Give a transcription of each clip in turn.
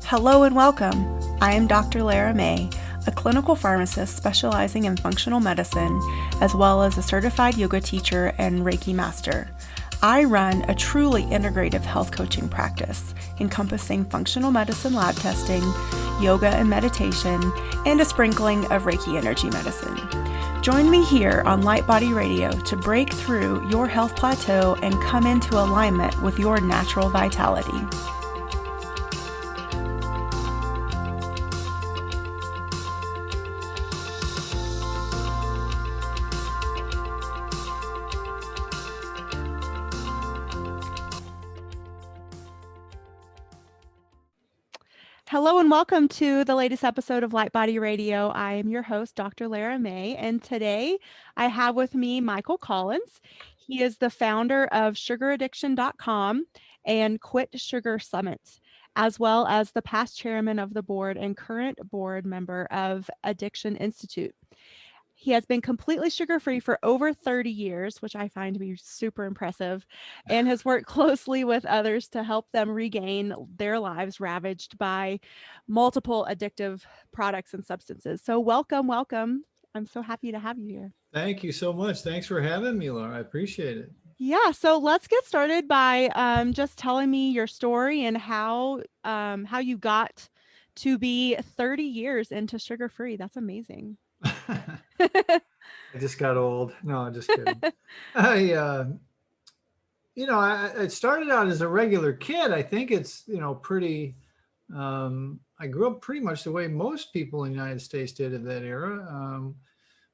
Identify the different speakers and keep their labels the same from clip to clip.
Speaker 1: Hello and welcome. I am Dr. Lara May, a clinical pharmacist specializing in functional medicine, as well as a certified yoga teacher and Reiki master. I run a truly integrative health coaching practice encompassing functional medicine lab testing, yoga and meditation, and a sprinkling of Reiki energy medicine. Join me here on Light Body Radio to break through your health plateau and come into alignment with your natural vitality. Hello and welcome to the latest episode of Light Body Radio. I am your host, Dr. Lara May, and today I have with me Michael Collins. He is the founder of sugaraddiction.com and Quit Sugar Summit, as well as the past chairman of the board and current board member of Addiction Institute. He has been completely sugar-free for over 30 years, which I find to be super impressive, and has worked closely with others to help them regain their lives ravaged by multiple addictive products and substances. So welcome. I'm so happy to have you here.
Speaker 2: Thank you so much. Thanks for having me, Laura. I appreciate it.
Speaker 1: Yeah, so let's get started by just telling me your story and how you got to be 30 years into sugar-free. That's amazing.
Speaker 2: I just got old. No, I'm just kidding. I started out as a regular kid. I think it's, pretty, I grew up pretty much the way most people in the United States did at that era.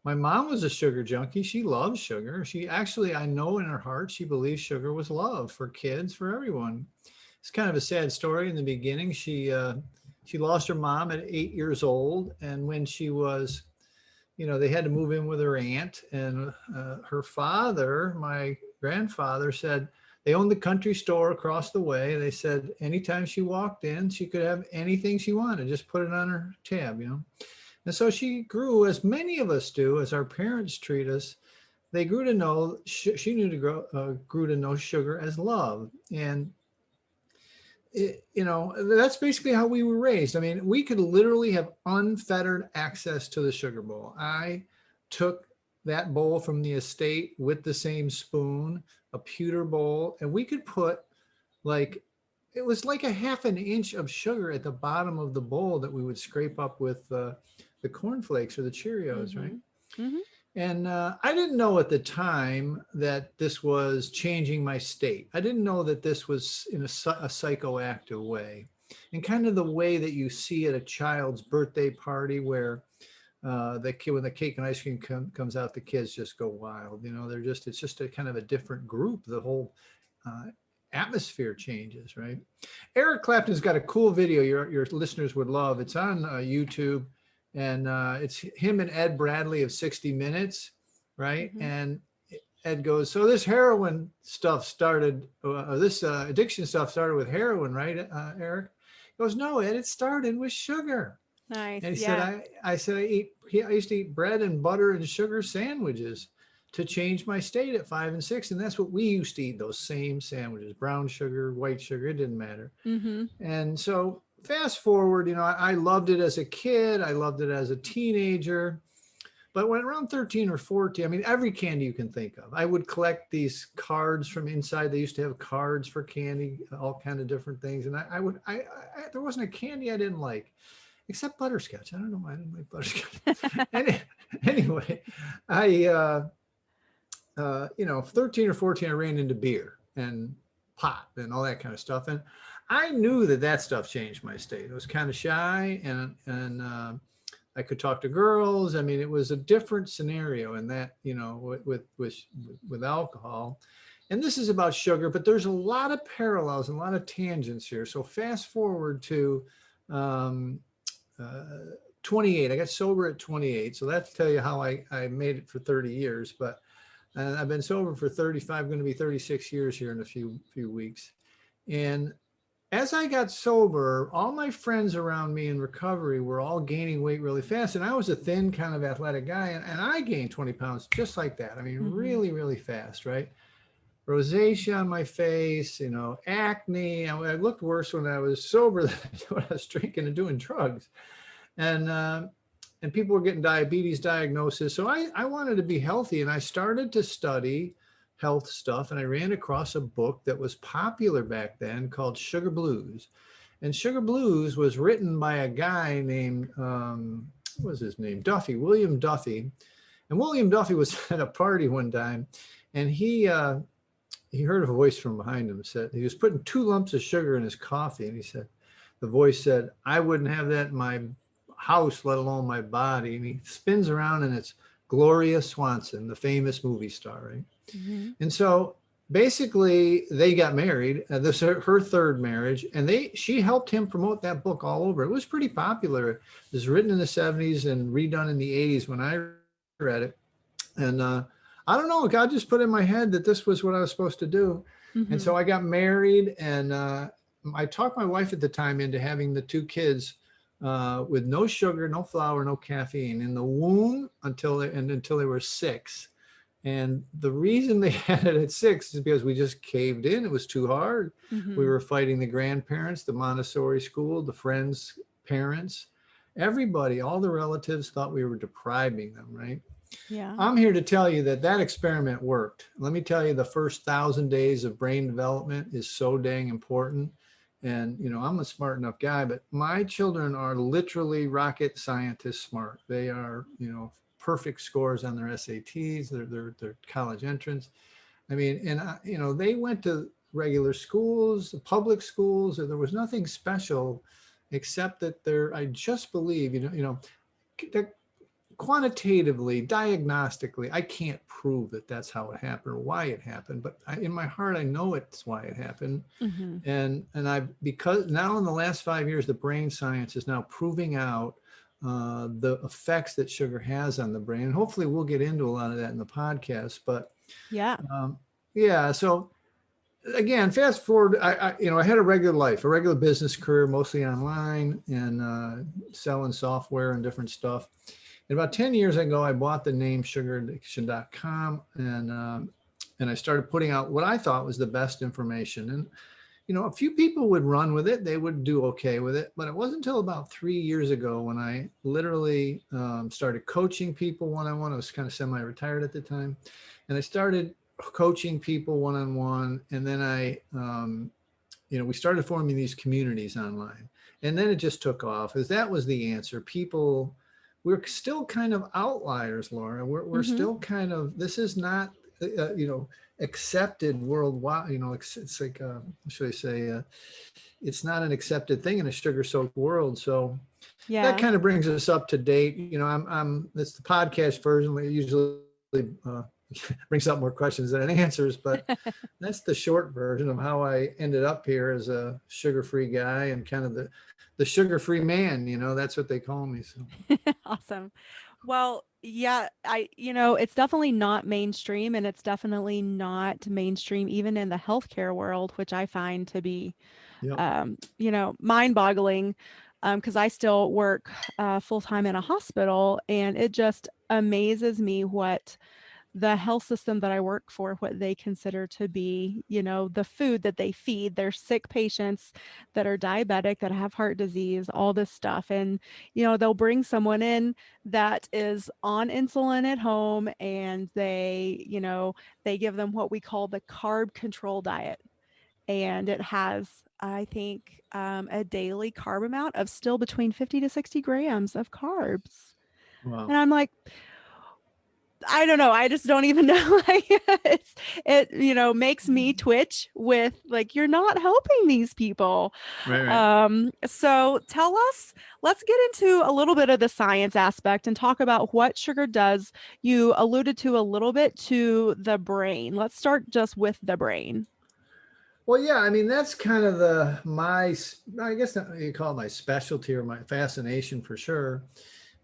Speaker 2: My mom was a sugar junkie. She loved sugar. She actually, I know in her heart, she believes sugar was love for kids, for everyone. It's kind of a sad story in the beginning. She lost her mom at 8 years old. And when she was, they had to move in with her aunt, and her father, my grandfather, said they owned the country store across the way. They said anytime she walked in, she could have anything she wanted, just put it on her tab, And so she grew, as many of us do, as our parents treat us. They grew to know, grew to know sugar as love. And that's basically how we were raised. I mean, we could literally have unfettered access to the sugar bowl. I took that bowl from the estate with the same spoon, a pewter bowl, and we could put it was like a half an inch of sugar at the bottom of the bowl that we would scrape up with the cornflakes or the Cheerios, right?
Speaker 1: Mm-hmm.
Speaker 2: And I didn't know at the time that this was changing my state. I didn't know that this was in a psychoactive way, and kind of the way that you see at a child's birthday party where the kid, when the cake and ice cream comes out, the kids just go wild. It's just a kind of a different group. The whole atmosphere changes, right? Eric Clapton's got a cool video your listeners would love. It's on YouTube. And it's him and Ed Bradley of 60 Minutes, right? Mm-hmm. And Ed goes, so this heroin stuff started, this addiction stuff started with heroin, right, Eric? He goes, no, Ed, it started with sugar.
Speaker 1: Nice.
Speaker 2: And he said, I used to eat bread and butter and sugar sandwiches to change my state at 5 and 6. And that's what we used to eat, those same sandwiches, brown sugar, white sugar, it didn't matter.
Speaker 1: Mm-hmm.
Speaker 2: And so fast forward, I loved it as a kid. I loved it as a teenager. But when around 13 or 14, I mean, every candy you can think of. I would collect these cards from inside. They used to have cards for candy, all kind of different things. And I there wasn't a candy I didn't like, except butterscotch. I don't know why I didn't like butterscotch. Anyway, 13 or 14, I ran into beer and pot and all that kind of stuff. And I knew that stuff changed my state. I was kind of shy, and I could talk to girls. I mean, it was a different scenario in that, with alcohol. And this is about sugar, but there's a lot of parallels and a lot of tangents here. So fast forward to 28. I got sober at 28. So that's to tell you how I made it for 30 years. But I've been sober for 35, going to be 36 years here in a few weeks. And as I got sober, all my friends around me in recovery were all gaining weight really fast. And I was a thin kind of athletic guy, and I gained 20 pounds just like that. I mean, really, really fast, right? rosacea on my face, acne. I looked worse when I was sober than when I was drinking and doing drugs. And people were getting diabetes diagnosis. So I wanted to be healthy, and I started to study health stuff. And I ran across a book that was popular back then called Sugar Blues. And Sugar Blues was written by a guy named, what was his name? Duffy, William Duffy. And William Duffy was at a party one time, and he heard a voice from behind him. Said he was putting 2 lumps of sugar in his coffee, and he said, the voice said, "I wouldn't have that in my house, let alone my body." And he spins around, and it's Gloria Swanson, the famous movie star, right?
Speaker 1: Mm-hmm.
Speaker 2: And so basically they got married. This is her 3rd marriage, and she helped him promote that book all over. It was pretty popular. It was written in the 70s and redone in the 80s when I read it. And I don't know, God just put in my head that this was what I was supposed to do.
Speaker 1: Mm-hmm.
Speaker 2: And so I got married, and I talked my wife at the time into having the 2 kids with no sugar, no flour, no caffeine in the womb until they were 6. And the reason they had it at 6 is because we just caved in. It was too hard.
Speaker 1: Mm-hmm.
Speaker 2: We were fighting the grandparents, the Montessori school, the friends' parents, everybody, all the relatives thought we were depriving them, right?
Speaker 1: Yeah.
Speaker 2: I'm here to tell you that experiment worked. Let me tell you, the first 1,000 days of brain development is so dang important. And, I'm a smart enough guy, but my children are literally rocket scientist smart. They are, perfect scores on their SATs, their college entrance. I mean, and, they went to regular schools, public schools, and there was nothing special except that I just believe, that quantitatively, diagnostically, I can't prove that that's how it happened or why it happened, but in my heart, I know it's why it happened.
Speaker 1: Mm-hmm.
Speaker 2: And because now in the last 5 years, the brain science is now proving out the effects that sugar has on the brain. And hopefully we'll get into a lot of that in the podcast, but
Speaker 1: Yeah.
Speaker 2: yeah. So again, fast forward, I had a regular life, a regular business career, mostly online and selling software and different stuff. And about 10 years ago, I bought the name sugaraddiction.com, and I started putting out what I thought was the best information. And, a few people would run with it. They would do okay with it. But it wasn't until about 3 years ago when I literally started coaching people one-on-one. I was kind of semi-retired at the time. And I started coaching people one-on-one. And then we started forming these communities online. And then it just took off, as that was the answer. We're still kind of outliers, Laura. We're
Speaker 1: Mm-hmm.
Speaker 2: still kind of, this is not, accepted worldwide. It's like, should I say, it's not an accepted thing in a sugar-soaked world. So that
Speaker 1: Yeah.
Speaker 2: kind of brings us up to date. It's the podcast version. It usually brings up more questions than it answers, but that's the short version of how I ended up here as a sugar-free guy and kind of the sugar-free man. That's what they call me. So.
Speaker 1: Awesome. Well, yeah, it's definitely not mainstream, and it's definitely not mainstream even in the healthcare world, which I find to be,
Speaker 2: Yep.
Speaker 1: mind-boggling, because I still work full-time in a hospital, and it just amazes me what the health system that I work for, what they consider to be, the food that they feed their sick patients that are diabetic, that have heart disease, all this stuff. And, they'll bring someone in that is on insulin at home, and they give them what we call the carb control diet. And it has, I think, a daily carb amount of still between 50 to 60 grams of carbs.
Speaker 2: Wow.
Speaker 1: And I'm like, I don't know. I just don't even know. Like, it makes me twitch with, like, you're not helping these people.
Speaker 2: Right.
Speaker 1: So let's get into a little bit of the science aspect and talk about what sugar does. You alluded to a little bit to the brain. Let's start just with the brain.
Speaker 2: Well, yeah, I mean, that's kind of I guess you call it my specialty or my fascination for sure,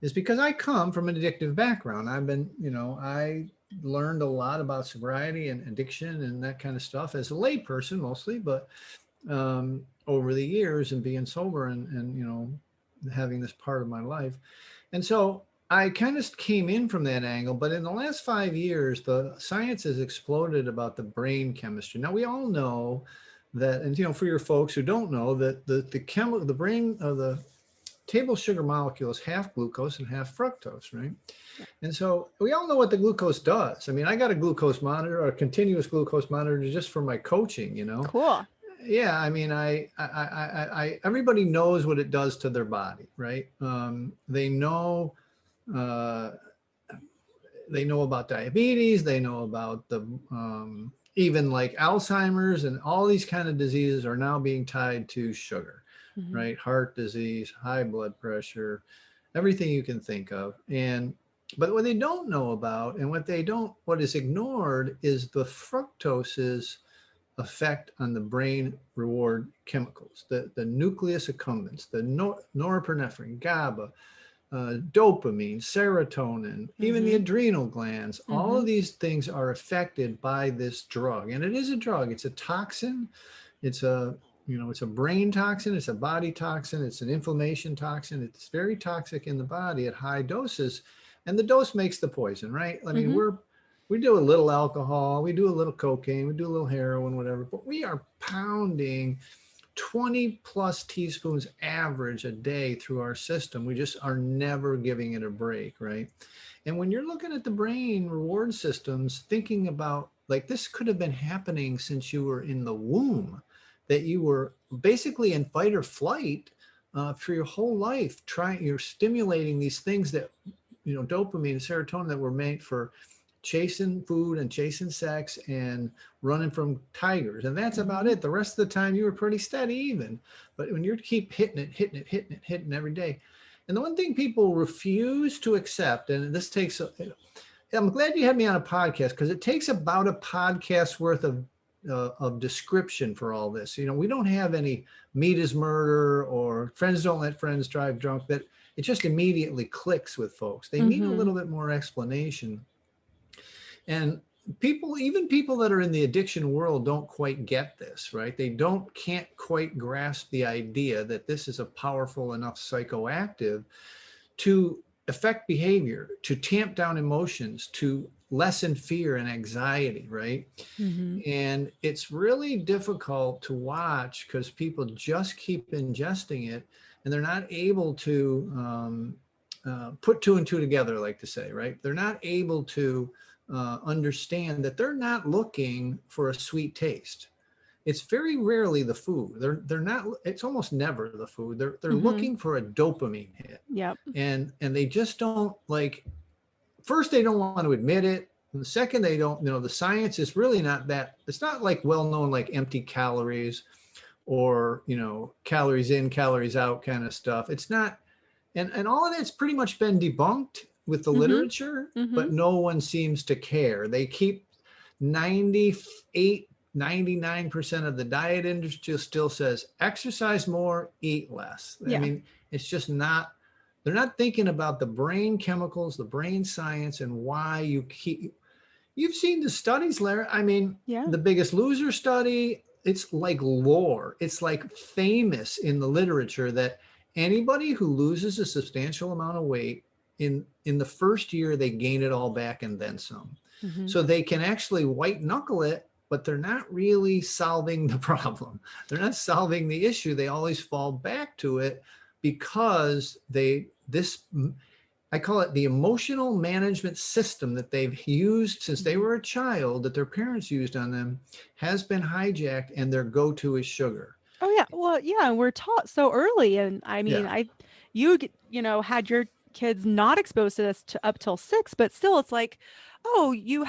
Speaker 2: is because I come from an addictive background. I learned a lot about sobriety and addiction and that kind of stuff as a layperson mostly, but over the years and being sober and having this part of my life. And so I kind of came in from that angle, but in the last 5 years, the science has exploded about the brain chemistry. Now we all know that, and for your folks who don't know, that the brain of the table sugar molecule is half glucose and half fructose, right?
Speaker 1: Yeah.
Speaker 2: And so we all know what the glucose does. I mean, I got a glucose monitor, a continuous glucose monitor, just for my coaching.
Speaker 1: Cool.
Speaker 2: Yeah, I mean, everybody knows what it does to their body, right? Uh, they know about diabetes. They know about the even like Alzheimer's, and all these kind of diseases are now being tied to sugar,
Speaker 1: Mm-hmm.
Speaker 2: right? Heart disease, high blood pressure, everything you can think of. And but what they don't know about, and what is ignored, is the fructose's effect on the brain reward chemicals, the nucleus accumbens, the norepinephrine, GABA, dopamine, serotonin, even the
Speaker 1: Mm-hmm.
Speaker 2: adrenal glands. All
Speaker 1: Mm-hmm.
Speaker 2: of these things are affected by this drug, and it is a drug. It's a toxin. It's a brain toxin. It's a body toxin. It's an inflammation toxin. It's very toxic in the body at high doses, and the dose makes the poison, right? I mean,
Speaker 1: Mm-hmm.
Speaker 2: we do a little alcohol, we do a little cocaine, we do a little heroin, whatever, but we are pounding 20 plus teaspoons average a day through our system. We just are never giving it a break, right? And when you're looking at the brain reward systems, thinking about, like, this could have been happening since you were in the womb, that you were basically in fight or flight for your whole life. You're stimulating these things that, dopamine and serotonin, that were made for chasing food and chasing sex and running from tigers. And that's about
Speaker 1: Mm-hmm.
Speaker 2: it. The rest of the time you were pretty steady even. But when you keep hitting every day. And the one thing people refuse to accept, and this takes, I'm glad you had me on a podcast, because it takes about a podcast worth of description for all this. We don't have any meat is murder or friends don't let friends drive drunk, that it just immediately clicks with folks. They need a
Speaker 1: Mm-hmm.
Speaker 2: little bit more explanation. And even people that are in the addiction world don't quite get this, right? They can't quite grasp the idea that this is a powerful enough psychoactive to affect behavior, to tamp down emotions, to lessen fear and anxiety, right?
Speaker 1: Mm-hmm.
Speaker 2: And it's really difficult to watch because people just keep ingesting it, and they're not able to put two and two together, like to say, right? They're not able to understand that they're not looking for a sweet taste. It's very rarely the food. They're not. It's almost never the food. They're
Speaker 1: Mm-hmm.
Speaker 2: looking for a dopamine hit,
Speaker 1: Yep.
Speaker 2: and they just don't like. First, they don't want to admit it. And the second, they don't. The science is really not that. It's not like well known, like empty calories or calories in, calories out kind of stuff. It's not, and all of that's pretty much been debunked with the
Speaker 1: Mm-hmm.
Speaker 2: literature,
Speaker 1: Mm-hmm.
Speaker 2: but no one seems to care. They keep 98, 99% of the diet industry still says exercise more, eat less. I
Speaker 1: Yeah.
Speaker 2: mean, it's just not, they're not thinking about the brain chemicals, the brain science, and why you've seen the studies, Lara. I mean,
Speaker 1: Yeah.
Speaker 2: the Biggest Loser study, it's like lore. It's like famous in the literature that anybody who loses a substantial amount of weight in the first year, they gain it all back and then some.
Speaker 1: Mm-hmm.
Speaker 2: So they can actually white knuckle it, but they're not really solving the problem. They're not solving the issue. They always fall back to it because I call it the emotional management system that they've used since they
Speaker 1: Mm-hmm.
Speaker 2: were a child, that their parents used on them, has been hijacked, and their go-to is sugar.
Speaker 1: Oh yeah. Well, yeah, and we're taught so early, and I mean,
Speaker 2: Yeah.
Speaker 1: had your kids not exposed to this to up till 6, but still it's like, "Oh, you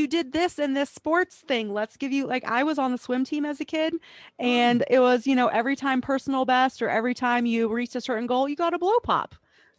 Speaker 1: did this in this sports thing. Let's give you," like, I was on the swim team as a kid,
Speaker 2: Oh,
Speaker 1: and it was, every time personal best or every time you reached a certain goal, you got a blow pop.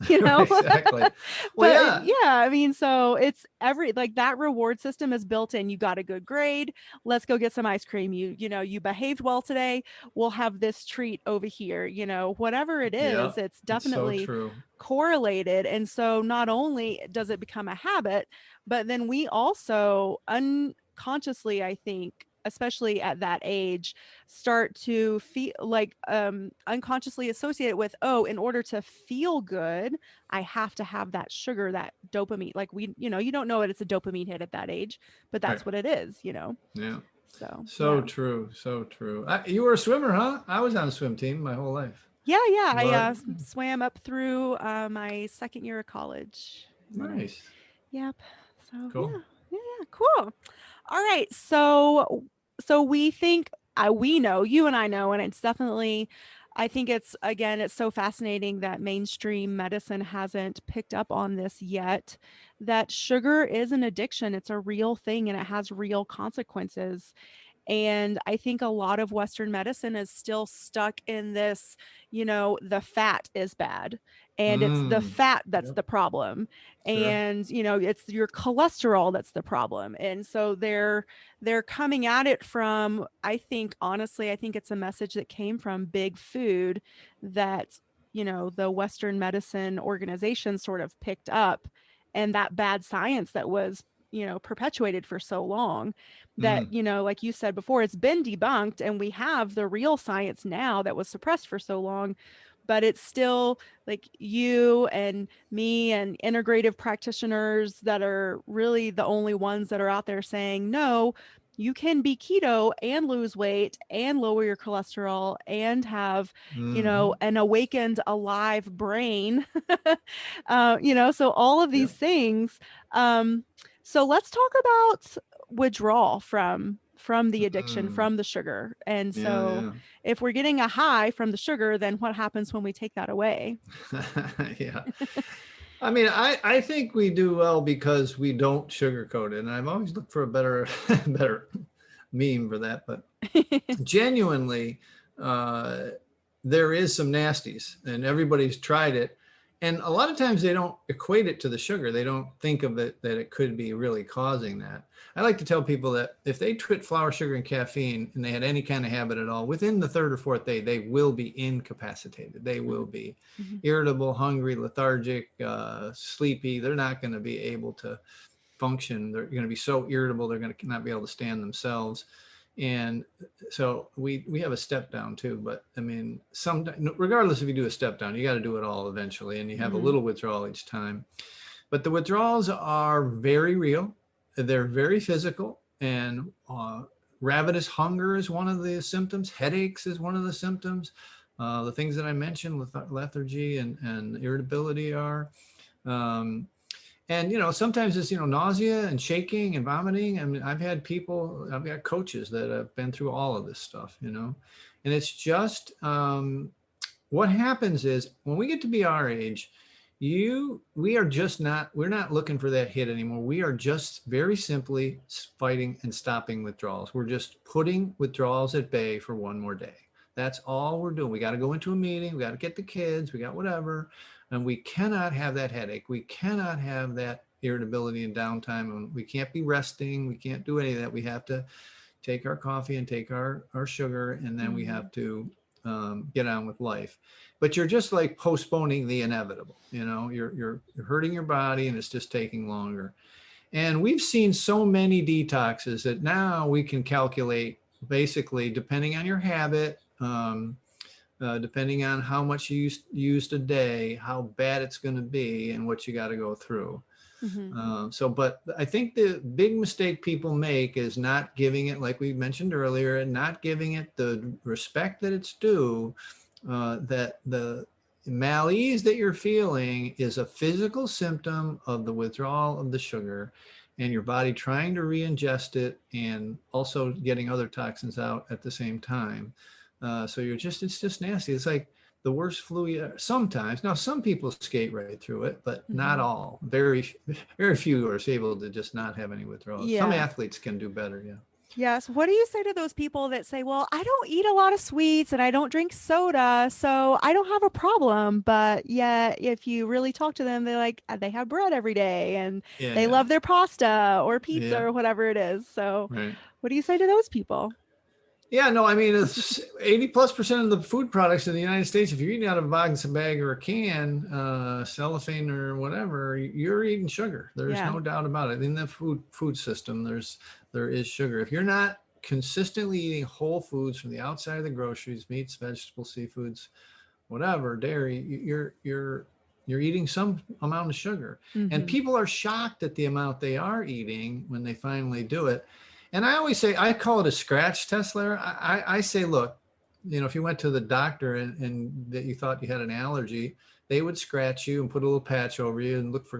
Speaker 1: You
Speaker 2: right,
Speaker 1: know?
Speaker 2: exactly. Well,
Speaker 1: But
Speaker 2: yeah,
Speaker 1: yeah, I mean, so it's like that reward system is built in. You got a good grade. Let's go get some ice cream. You behaved well today. We'll have this treat over here. Whatever it
Speaker 2: yeah,
Speaker 1: is, it's
Speaker 2: it's so
Speaker 1: definitely
Speaker 2: true.
Speaker 1: correlated. And so not only does it become a habit, but then we also unconsciously, I think, especially at that age, start to feel like unconsciously associate it with, oh, in order to feel good, I have to have that sugar, that dopamine. Like you don't know it, it's a dopamine hit at that age, but
Speaker 2: Right.
Speaker 1: that's what it is.
Speaker 2: Yeah.
Speaker 1: So
Speaker 2: So
Speaker 1: yeah.
Speaker 2: true. So true. You were a swimmer, huh? I was on a swim team my whole life.
Speaker 1: Yeah, I
Speaker 2: But
Speaker 1: swam up through my second year of college, and then I,
Speaker 2: nice.
Speaker 1: yep. So
Speaker 2: Cool.
Speaker 1: yeah, cool. All right, so we think we know, you and I know, and it's definitely. I think it's again, it's so fascinating that mainstream medicine hasn't picked up on this yet. That sugar is an addiction; it's a real thing, and it has real consequences. And I think a lot of Western medicine is still stuck in this, the fat is bad. And it's the
Speaker 2: Mm.
Speaker 1: fat that's
Speaker 2: Yep.
Speaker 1: the problem.
Speaker 2: Sure.
Speaker 1: And, it's your cholesterol that's the problem. And so they're coming at it from, I think, honestly, I think it's a message that came from big food that, the Western medicine organization sort of picked up, and that bad science that was perpetuated for so long that,
Speaker 2: Mm.
Speaker 1: like you said before, it's been debunked and we have the real science now that was suppressed for so long. But it's still like you and me and integrative practitioners that are really the only ones that are out there saying, no, you can be keto and lose weight and lower your cholesterol and have,
Speaker 2: Mm-hmm.
Speaker 1: an awakened, alive brain. So all of these
Speaker 2: Yep.
Speaker 1: things. So let's talk about withdrawal from the addiction,
Speaker 2: Mm.
Speaker 1: from the sugar. And
Speaker 2: Yeah,
Speaker 1: so
Speaker 2: yeah.
Speaker 1: if we're getting a high from the sugar, then what happens when we take that away?
Speaker 2: Yeah. I mean, I think we do well because we don't sugarcoat it. And I've always looked for a better better meme for that. But genuinely, uh, there is some nasties, and everybody's tried it. And a lot of times they don't equate it to the sugar. They don't think of it that it could be really causing that. I like to tell people that if they quit flour, sugar, and caffeine, and they had any kind of habit at all, within the third or fourth day, they will be incapacitated. They will
Speaker 1: Mhm,
Speaker 2: be
Speaker 1: mhm,
Speaker 2: irritable, hungry, lethargic, sleepy. They're not going to be able to function. They're going to be so irritable, they're going to not be able to stand themselves. And so we have a step down too. But I mean, regardless if you do a step down, you got to do it all eventually, and you have a
Speaker 1: mhm,
Speaker 2: little withdrawal each time. But the withdrawals are very real. They're very physical, and ravenous hunger is one of the symptoms. Headaches is one of the symptoms. The things that I mentioned, lethargy and irritability are. Um, and sometimes it's nausea and shaking and vomiting. I mean, I've got coaches that have been through all of this stuff, and it's just what happens is when we get to be our age, we are just not we're not looking for that hit anymore. We are just very simply fighting and stopping withdrawals. We're just putting withdrawals at bay for one more day. That's all we're doing. We got to go into a meeting, we got to get the kids, we got whatever, and we cannot have that headache, we cannot have that irritability and downtime, and we can't be resting, we can't do any of that. We have to take our coffee and take our sugar, and then we
Speaker 1: mhm,
Speaker 2: have to get on with life. But you're just like postponing the inevitable. You're hurting your body, and it's just taking longer. And we've seen so many detoxes that now we can calculate basically, depending on your habit, depending on how much you used a day, how bad it's going to be, and what you got to go through.
Speaker 1: mhm,
Speaker 2: But I think the big mistake people make is not giving it, like we mentioned earlier, and not giving it the respect that it's due. That the malaise that you're feeling is a physical symptom of the withdrawal of the sugar, and your body trying to re-ingest it and also getting other toxins out at the same time. So it's just nasty. It's like the worst flu sometimes. Now, some people skate right through it, but not
Speaker 1: mhm.
Speaker 2: all. Very few are able to just not have any withdrawals. Some
Speaker 1: Yeah.
Speaker 2: athletes can do better. Yeah.
Speaker 1: Yes. What do you say to those people that say, well, I don't eat a lot of sweets and I don't drink soda, so I don't have a problem. But yet, if you really talk to them, they're like, they have bread every day and they
Speaker 2: Yeah.
Speaker 1: love their pasta or pizza
Speaker 2: Yeah.
Speaker 1: or whatever it is. So,
Speaker 2: Right.
Speaker 1: what do you say to those people?
Speaker 2: Yeah, no, I mean, it's 80+% of the food products in the United States, if you're eating out of a box, a bag, or a can, cellophane or whatever, you're eating sugar. There's
Speaker 1: Yeah.
Speaker 2: no doubt about it. In the food system, there is sugar. If you're not consistently eating whole foods from the outside of the groceries, meats, vegetables, seafoods, whatever, dairy, you're eating some amount of sugar. And
Speaker 1: Hmm.
Speaker 2: people are shocked at the amount they are eating when they finally do it. And I always say, I call it a scratch test, Lara. I say, look, if you went to the doctor and that you thought you had an allergy, they would scratch you and put a little patch over you and look for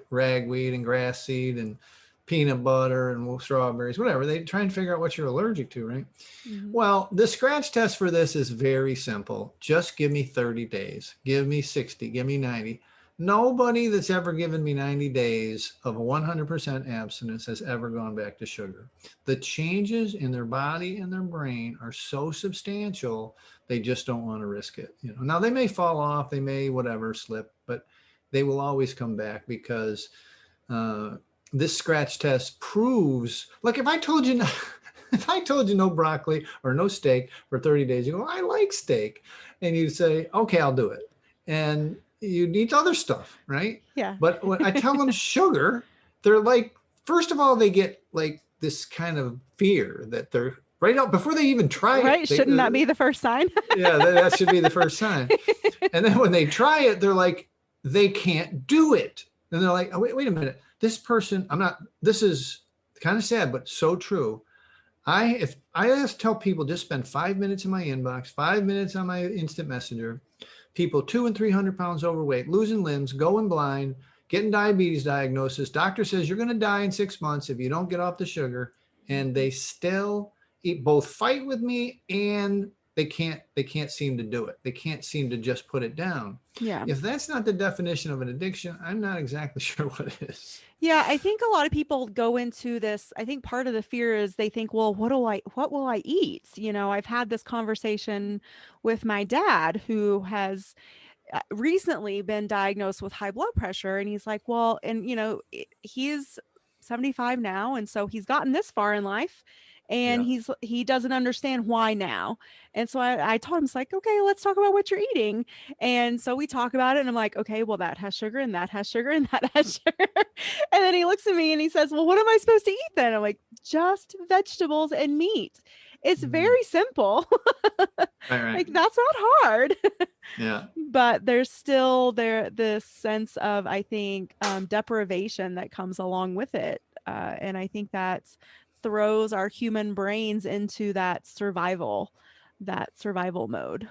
Speaker 2: ragweed and grass seed and peanut butter and strawberries, whatever. They try and figure out what you're allergic to, right?
Speaker 1: Hmm.
Speaker 2: Well, the scratch test for this is very simple. Just give me 30 days. Give me 60. Give me 90. Nobody that's ever given me 90 days of 100% abstinence has ever gone back to sugar. The changes in their body and their brain are so substantial, they just don't want to risk it. Now they may fall off, they may whatever slip, but they will always come back because uh, this scratch test proves. Like if I told you, if I told you no broccoli or no steak for 30 days, you go, I like steak. And you say, okay, I'll do it. And you eat other stuff, right?
Speaker 1: Yeah.
Speaker 2: But when I tell them sugar, they're like, first of all, they get like this kind of fear that they're right out before they even try it.
Speaker 1: Right. Shouldn't that be the first sign?
Speaker 2: Yeah, that should be the first sign. And then when they try it, they're like, they can't do it. And they're like, oh, wait a minute. This person, this is kind of sad, but so true. If I just tell people just spend 5 minutes in my inbox, 5 minutes on my instant messenger, people 200 and 300 pounds overweight, losing limbs, going blind, getting diabetes diagnosis. Doctor says you're going to die in 6 months if you don't get off the sugar. And they still both fight with me and they can't seem to do it. They can't seem to just put it down.
Speaker 1: Yeah.
Speaker 2: If that's not the definition of an addiction, I'm not exactly sure what it is.
Speaker 1: Yeah, I think a lot of people go into this. I think part of the fear is they think, well, what will I eat? I've had this conversation with my dad who has recently been diagnosed with high blood pressure, and he's like, well, and he's 75 now, and so he's gotten this far in life, and
Speaker 2: Yeah.
Speaker 1: he doesn't understand why now. And so I told him, it's like, okay, let's talk about what you're eating. And so we talk about it, and I'm like, okay, well, that has sugar and that has sugar and that has sugar. And then he looks at me and he says, well, what am I supposed to eat then? I'm like, just vegetables and meat. It's
Speaker 2: Mhm.
Speaker 1: very simple.
Speaker 2: Right.
Speaker 1: Like, that's not hard.
Speaker 2: Yeah.
Speaker 1: But there's still this sense of, I think, deprivation that comes along with it. And I think that throws our human brains into that survival mode.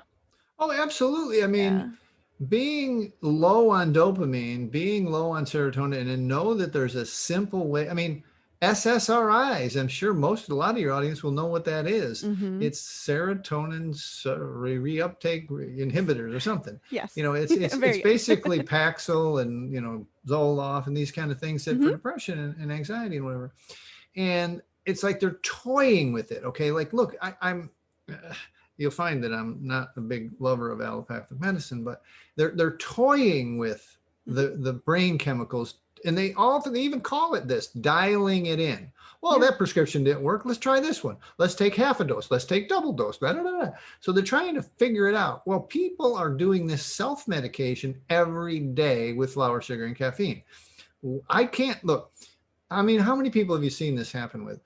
Speaker 2: Oh, absolutely. I mean,
Speaker 1: Yeah.
Speaker 2: being low on dopamine, being low on serotonin, and know that there's a simple way. I mean, SSRIs, I'm sure a lot of your audience will know what that is.
Speaker 1: Mm-hmm.
Speaker 2: It's serotonin reuptake inhibitors or something.
Speaker 1: Yes.
Speaker 2: It's
Speaker 1: Very good.
Speaker 2: basically Paxil and Zoloft and these kind of things that for
Speaker 1: Mm-hmm.
Speaker 2: depression and anxiety and whatever. And it's like they're toying with it. Okay, like look, I'm. You'll find that I'm not a big lover of allopathic medicine, but they're toying with the brain chemicals, and they even call it this, dialing it in. Well,
Speaker 1: Yeah.
Speaker 2: that prescription didn't work. Let's try this one. Let's take half a dose. Let's take double dose. Blah, blah, blah. So they're trying to figure it out. Well, people are doing this self-medication every day with flour, sugar, and caffeine. I can't look. I mean, how many people have you seen this happen with?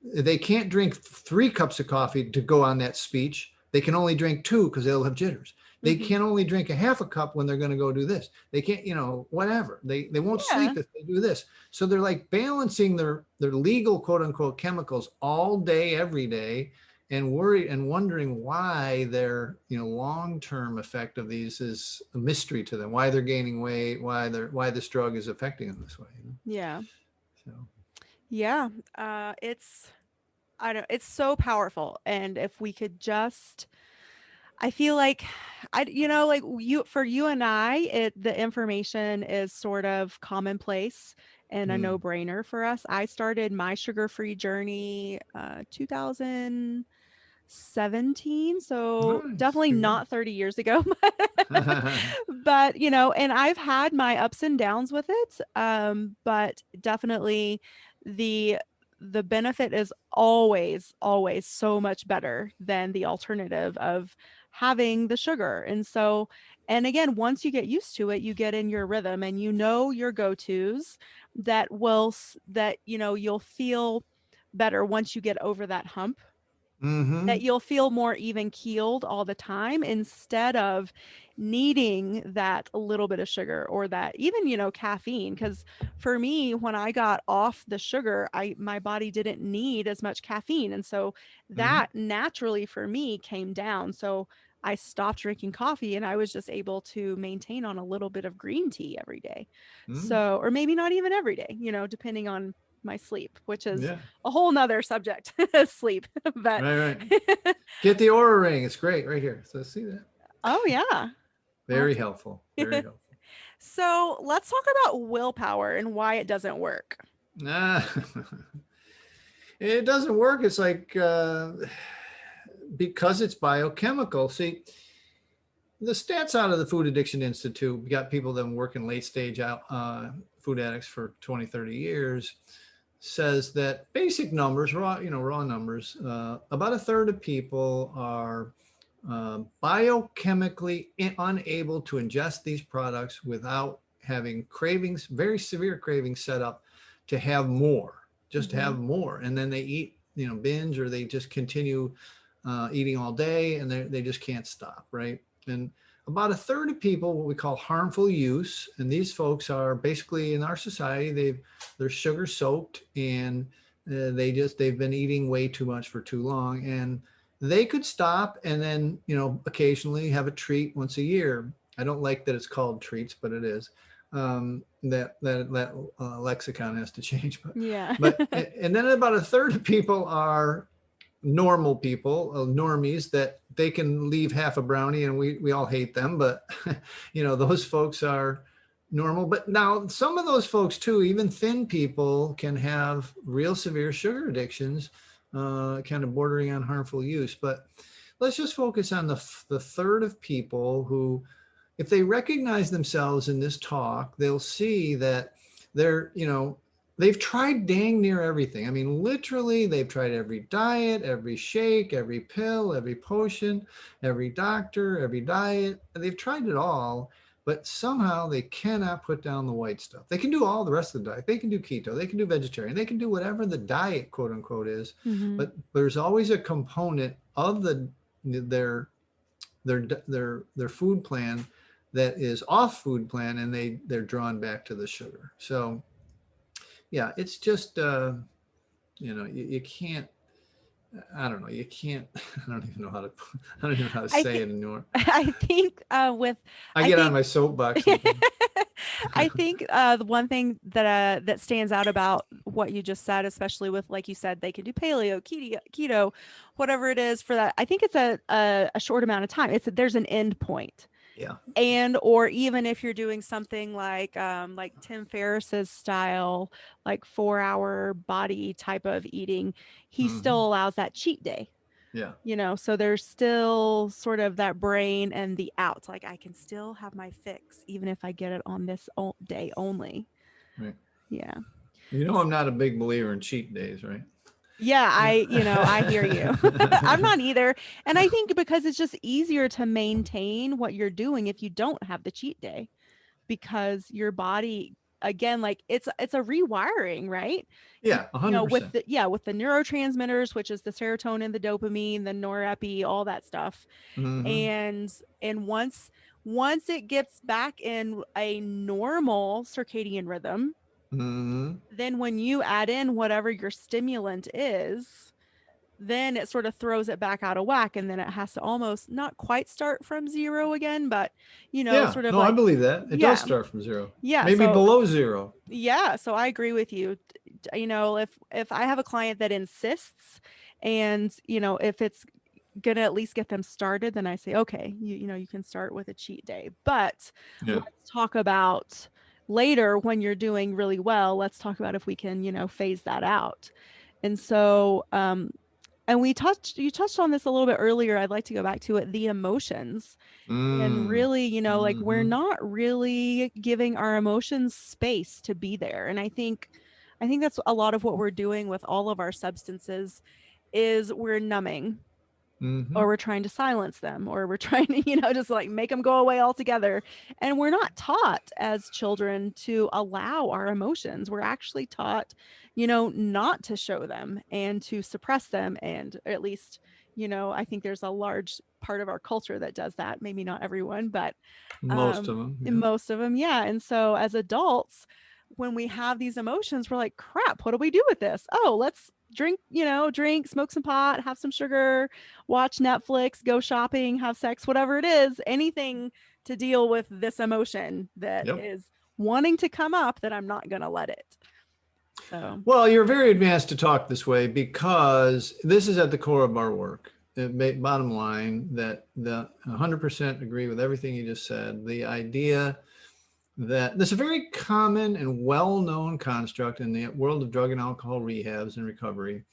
Speaker 2: They can't drink 3 cups of coffee to go on that speech. They can only drink 2 because they'll have jitters. They
Speaker 1: Mm-hmm.
Speaker 2: can only drink a half a cup when they're going to go do this. They can't, whatever. They won't
Speaker 1: Yeah.
Speaker 2: sleep if they do this. So they're like balancing their legal quote unquote chemicals all day, every day, and worry and wondering why their long-term effect of these is a mystery to them. Why they're gaining weight? Why this drug is affecting them this way.
Speaker 1: Yeah.
Speaker 2: So.
Speaker 1: Yeah. It's so powerful. And if we could just, I feel like like for you and the information is sort of commonplace and a
Speaker 2: Mm.
Speaker 1: no-brainer for us. I started my sugar-free journey 2017, so
Speaker 2: Nice.
Speaker 1: definitely
Speaker 2: Congrats.
Speaker 1: not 30 years ago. But and I've had my ups and downs with it, but definitely the the benefit is always so much better than the alternative of having the sugar. And so, and again, once you get used to it, you get in your rhythm and your go-tos that you'll feel better once you get over that hump, that
Speaker 2: Mm-hmm.
Speaker 1: you'll feel more even keeled all the time instead of needing that little bit of sugar or that even, caffeine. Because for me, when I got off the sugar, my body didn't need as much caffeine. And so
Speaker 2: Mm-hmm.
Speaker 1: that naturally for me came down. So I stopped drinking coffee and I was just able to maintain on a little bit of green tea every day.
Speaker 2: Mm-hmm.
Speaker 1: So, or maybe not even every day, depending on my sleep, which is
Speaker 2: Yeah.
Speaker 1: a whole nother subject, sleep. But
Speaker 2: Right, right. Get the Aura ring. It's great right here. So see that?
Speaker 1: oh yeah. I'll have
Speaker 2: Very helpful. Very
Speaker 1: to.
Speaker 2: helpful.
Speaker 1: So let's talk about willpower and why it doesn't work.
Speaker 2: Ah, it doesn't work. It's like because it's biochemical. See, the stats out of the Food Addiction Institute, we got people that have been working late stage out, food addicts for 20, 30 years, says that basic numbers, raw numbers, about a third of people are biochemically unable to ingest these products without having cravings, very severe cravings set up to have more, just to
Speaker 1: Mm-hmm.
Speaker 2: have more. And then they eat, binge, or they just continue eating all day and they just can't stop, right? And about a third of people, what we call harmful use, and these folks are basically in our society, they're sugar soaked and they've been eating way too much for too long, and they could stop and then occasionally have a treat once a year. I don't like that it's called treats, but it is. That lexicon has to change, but
Speaker 1: Yeah.
Speaker 2: but and then about a third of people are normal people, normies, that they can leave half a brownie, and we all hate them, but those folks are normal. But now some of those folks too, even thin people, can have real severe sugar addictions, kind of bordering on harmful use. But let's just focus on the third of people who, if they recognize themselves in this talk, they'll see that they're, they've tried dang near everything. I mean, literally, they've tried every diet, every shake, every pill, every potion, every doctor, every diet. They've tried it all, but somehow they cannot put down the white stuff. They can do all the rest of the diet. They can do keto, they can do vegetarian, they can do whatever the diet, quote unquote, is.
Speaker 1: Mm-hmm.
Speaker 2: But there's always a component of their their food plan that is off food plan, and they're drawn back to the sugar. So yeah, it's just you can't. I don't know. You can't. I don't even know how to. I don't even know how to
Speaker 1: I
Speaker 2: say
Speaker 1: think
Speaker 2: it anymore.
Speaker 1: I think with
Speaker 2: I
Speaker 1: I
Speaker 2: get on
Speaker 1: think
Speaker 2: my soapbox sometimes.
Speaker 1: I think the one thing that stands out about what you just said, especially with, like you said, they can do paleo, keto, whatever it is for that. I think it's a short amount of time. There's an end point.
Speaker 2: Yeah.
Speaker 1: And or even if you're doing something like Tim Ferriss's style, like 4 hour body type of eating, he
Speaker 2: Hmm.
Speaker 1: still allows that cheat day.
Speaker 2: Yeah.
Speaker 1: So there's still sort of that brain and the outs. Like I can still have my fix even if I get it on this day only.
Speaker 2: Right.
Speaker 1: Yeah.
Speaker 2: I'm not a big believer in cheat days, right?
Speaker 1: Yeah,
Speaker 2: Yeah.
Speaker 1: I hear you. I'm not either. And I think because it's just easier to maintain what you're doing if you don't have the cheat day, because your body, again, like it's a rewiring, right?
Speaker 2: Yeah.
Speaker 1: With
Speaker 2: 100%.
Speaker 1: the neurotransmitters, which is the serotonin, the dopamine, the norepi, all that stuff.
Speaker 2: Hmm.
Speaker 1: And once it gets back in a normal circadian rhythm,
Speaker 2: Hmm.
Speaker 1: then when you add in whatever your stimulant is, then it sort of throws it back out of whack, and then it has to almost not quite start from zero again, but
Speaker 2: Yeah.
Speaker 1: sort of
Speaker 2: No, I
Speaker 1: like,
Speaker 2: believe that it does
Speaker 1: yeah,
Speaker 2: start from zero,
Speaker 1: yeah.
Speaker 2: maybe
Speaker 1: So
Speaker 2: below zero.
Speaker 1: yeah, so I agree with you. If I have a client that insists, and if it's gonna at least get them started, then I say, okay, you can start with a cheat day. But
Speaker 2: Yeah.
Speaker 1: let's talk about later when you're doing really well. Let's talk about if we can, phase that out. And so, and you touched on this a little bit earlier. I'd like to go back to it, the emotions. And
Speaker 2: Mm.
Speaker 1: really, like we're
Speaker 2: Hmm.
Speaker 1: not really giving our emotions space to be there. And I think that's a lot of what we're doing with all of our substances is we're numbing.
Speaker 2: Mm-hmm.
Speaker 1: or we're trying to silence them, or we're trying to, just like make them go away altogether. And we're not taught as children to allow our emotions. We're actually taught, not to show them and to suppress them. And at least, I think there's a large part of our culture that does that. Maybe not everyone, but
Speaker 2: Most of them, yeah.
Speaker 1: most of them, yeah. And so as adults, when we have these emotions, we're like, crap, what do we do with this? Oh, let's drink, smoke some pot, have some sugar, watch Netflix, go shopping, have sex, whatever it is, anything to deal with this emotion that
Speaker 2: Yep.
Speaker 1: is wanting to come up, that I'm not going to let it. So,
Speaker 2: Well, you're very advanced to talk this way because this is at the core of our work. Bottom line, that the 100% agree with everything you just said. The idea that there's a very common and well-known construct in the world of drug and alcohol rehabs and recovery,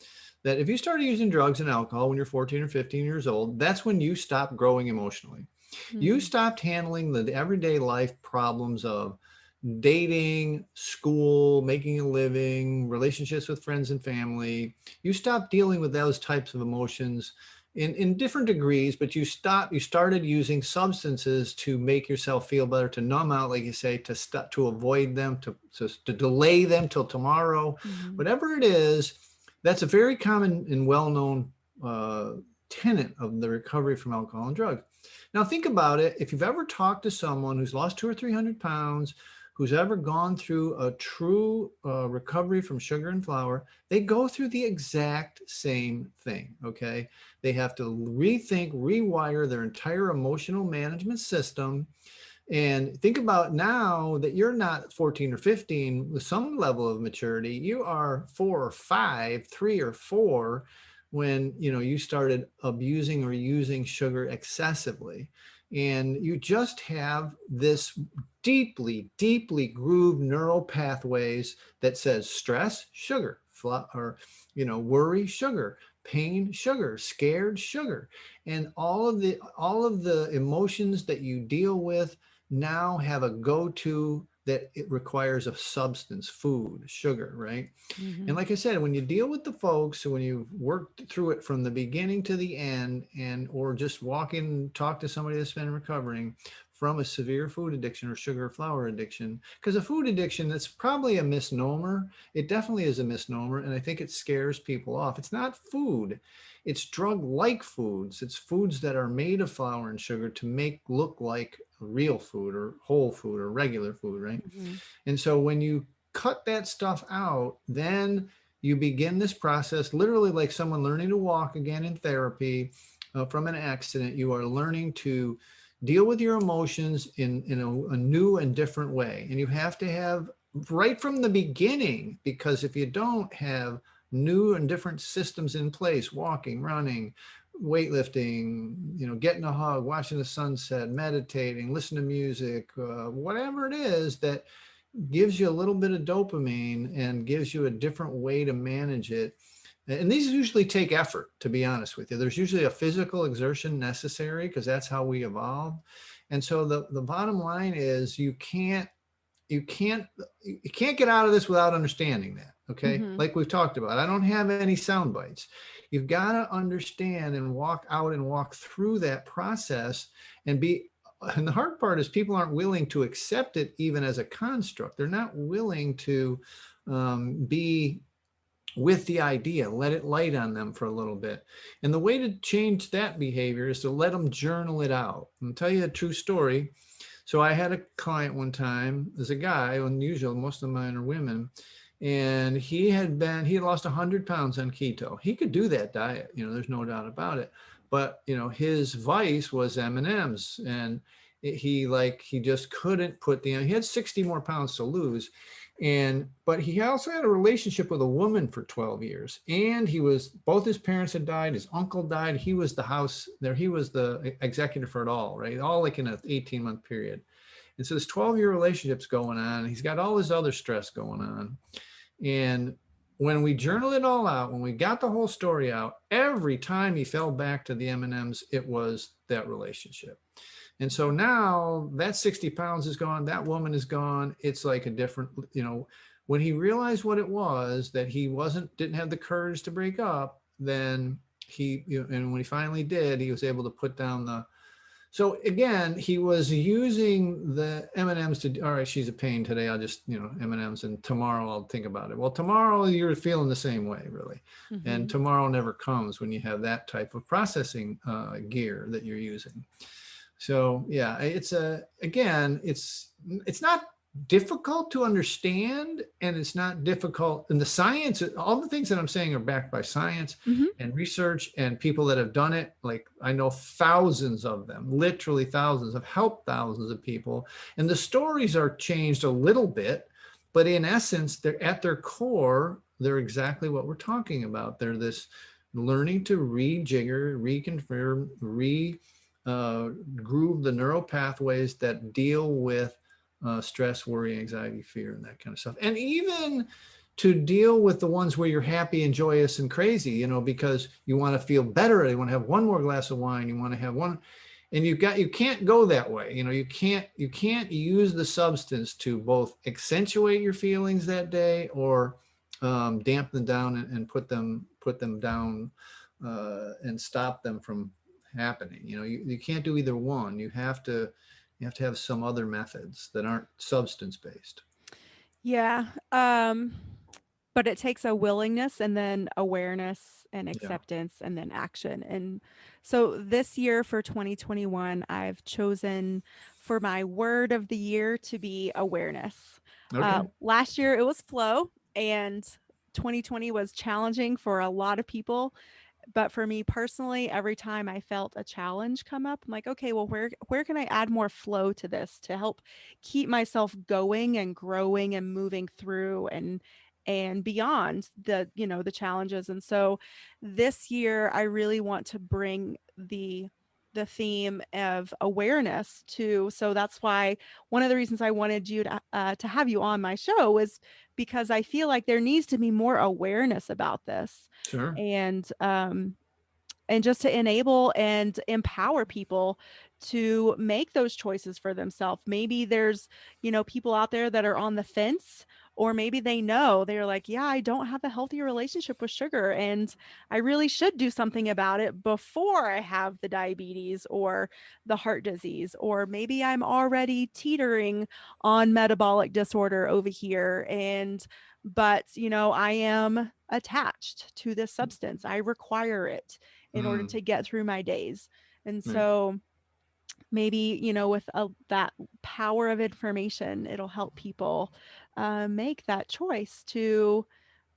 Speaker 2: that if you started using drugs and alcohol when you're 14 or 15 years old, that's when you stop growing emotionally. You stopped handling the everyday life problems of dating, school, making a living, relationships with friends and family. You stopped dealing with those types of emotions in different degrees, but you started using substances to make yourself feel better, to numb out, like you say, to avoid them, to delay them till tomorrow.
Speaker 1: mhm.
Speaker 2: Whatever it is, that's a very common and well-known tenet of the recovery from alcohol and drugs. Now think about it. If you've ever talked to someone who's lost 200 or 300 pounds, who's ever gone through a true recovery from sugar and flour, they go through the exact same thing, okay? They have to rethink, rewire their entire emotional management system. And think about now that you're not 14 or 15 with some level of maturity, you are 4 or 5, 3 or 4 when you started abusing or using sugar excessively. And you just have this deeply, deeply grooved neural pathways that says stress, sugar, or worry, sugar, pain, sugar, scared, sugar. And all of the emotions that you deal with now have a go-to that it requires a substance, food, sugar, right? And
Speaker 1: Mhm.
Speaker 2: like I said, when you deal with the folks, when you've worked through it from the beginning to the end, or just walk in, talk to somebody that's been recovering from a severe food addiction or sugar or flour addiction, because a food addiction, that's probably a misnomer. It definitely is a misnomer. And I think it scares people off. It's not food. It's drug-like foods. It's foods that are made of flour and sugar to make look like real food or whole food or regular food, right?
Speaker 1: Mhm.
Speaker 2: And so when you cut that stuff out, then you begin this process, literally like someone learning to walk again in therapy from an accident. You are learning to deal with your emotions in a new and different way. And you have to have right from the beginning, because if you don't have new and different systems in place, walking, running, weightlifting, getting a hug, watching the sunset, meditating, listen to music, whatever it is that gives you a little bit of dopamine and gives you a different way to manage it. And these usually take effort, to be honest with you. There's usually a physical exertion necessary because that's how we evolved. And so the bottom line is you can't get out of this without understanding that. Okay.
Speaker 1: Mhm.
Speaker 2: Like we've talked about, I don't have any sound bites. You've got to understand and walk out and walk through that process and the hard part is people aren't willing to accept it even as a construct. They're not willing to be with the idea, let it light on them for a little bit. And the way to change that behavior is to let them journal it out. I'll tell you a true story. So I had a client one time, there's a guy, unusual, most of mine are women, and he had lost 100 pounds on keto. He could do that diet, there's no doubt about it. But, his vice was M&Ms, and he just couldn't he had 60 more pounds to lose. But he also had a relationship with a woman for 12 years. And both his parents had died. His uncle died. He was the house there. He was the executive for it all, right? All like in an 18-month period. And so this 12-year relationship's going on. He's got all this other stress going on. And when we journaled it all out, when we got the whole story out, every time he fell back to the M&Ms, it was that relationship. And so now that 60 pounds is gone, that woman is gone. It's like a different, when he realized what it was, that he didn't have the courage to break up, then and when he finally did, he was able to put down so again, he was using the M&Ms to, all right, she's a pain today. I'll just, M&Ms, and tomorrow I'll think about it. Well, tomorrow you're feeling the same way, really. And
Speaker 1: Mm-hmm.
Speaker 2: tomorrow never comes when you have that type of processing gear that you're using. So yeah, it's not difficult to understand, and it's not difficult. And the science, all the things that I'm saying are backed by science
Speaker 1: Mm-hmm.
Speaker 2: and research and people that have done it. Like I know thousands of them, literally thousands, have helped thousands of people. And the stories are changed a little bit, but in essence, they're at their core, they're exactly what we're talking about. They're this learning to rejigger, reconfirm, groove the neural pathways that deal with stress, worry, anxiety, fear, and that kind of stuff. And even to deal with the ones where you're happy and joyous and crazy, because you want to feel better. You want to have one more glass of wine. You want to have one, and you can't go that way. You can't use the substance to both accentuate your feelings that day or dampen them down and put them down and stop them from happening. You can't do either one. You have to have some other methods that aren't substance based.
Speaker 1: Yeah. But it takes a willingness and then awareness and
Speaker 2: Yeah.
Speaker 1: acceptance and then action. And so this year for 2021, I've chosen for my word of the year to be awareness.
Speaker 2: Okay.
Speaker 1: Last year it was flow, and 2020 was challenging for a lot of people. But for me personally, every time I felt a challenge come up, I'm like, okay, well, where can I add more flow to this to help keep myself going and growing and moving through and beyond the challenges. And so this year I really want to bring the theme of awareness to, so that's why one of the reasons I wanted you to have you on my show is because I feel like there needs to be more awareness about this,
Speaker 2: Sure.
Speaker 1: and just to enable and empower people to make those choices for themselves. Maybe there's, people out there that are on the fence, or maybe they know they're like, yeah, I don't have a healthy relationship with sugar and I really should do something about it before I have the diabetes or the heart disease. Or maybe I'm already teetering on metabolic disorder over here, but I am attached to this substance. I require it in order
Speaker 2: Mm,
Speaker 1: to get through my days. And
Speaker 2: right.
Speaker 1: so maybe, with that power of information, it'll help people make that choice to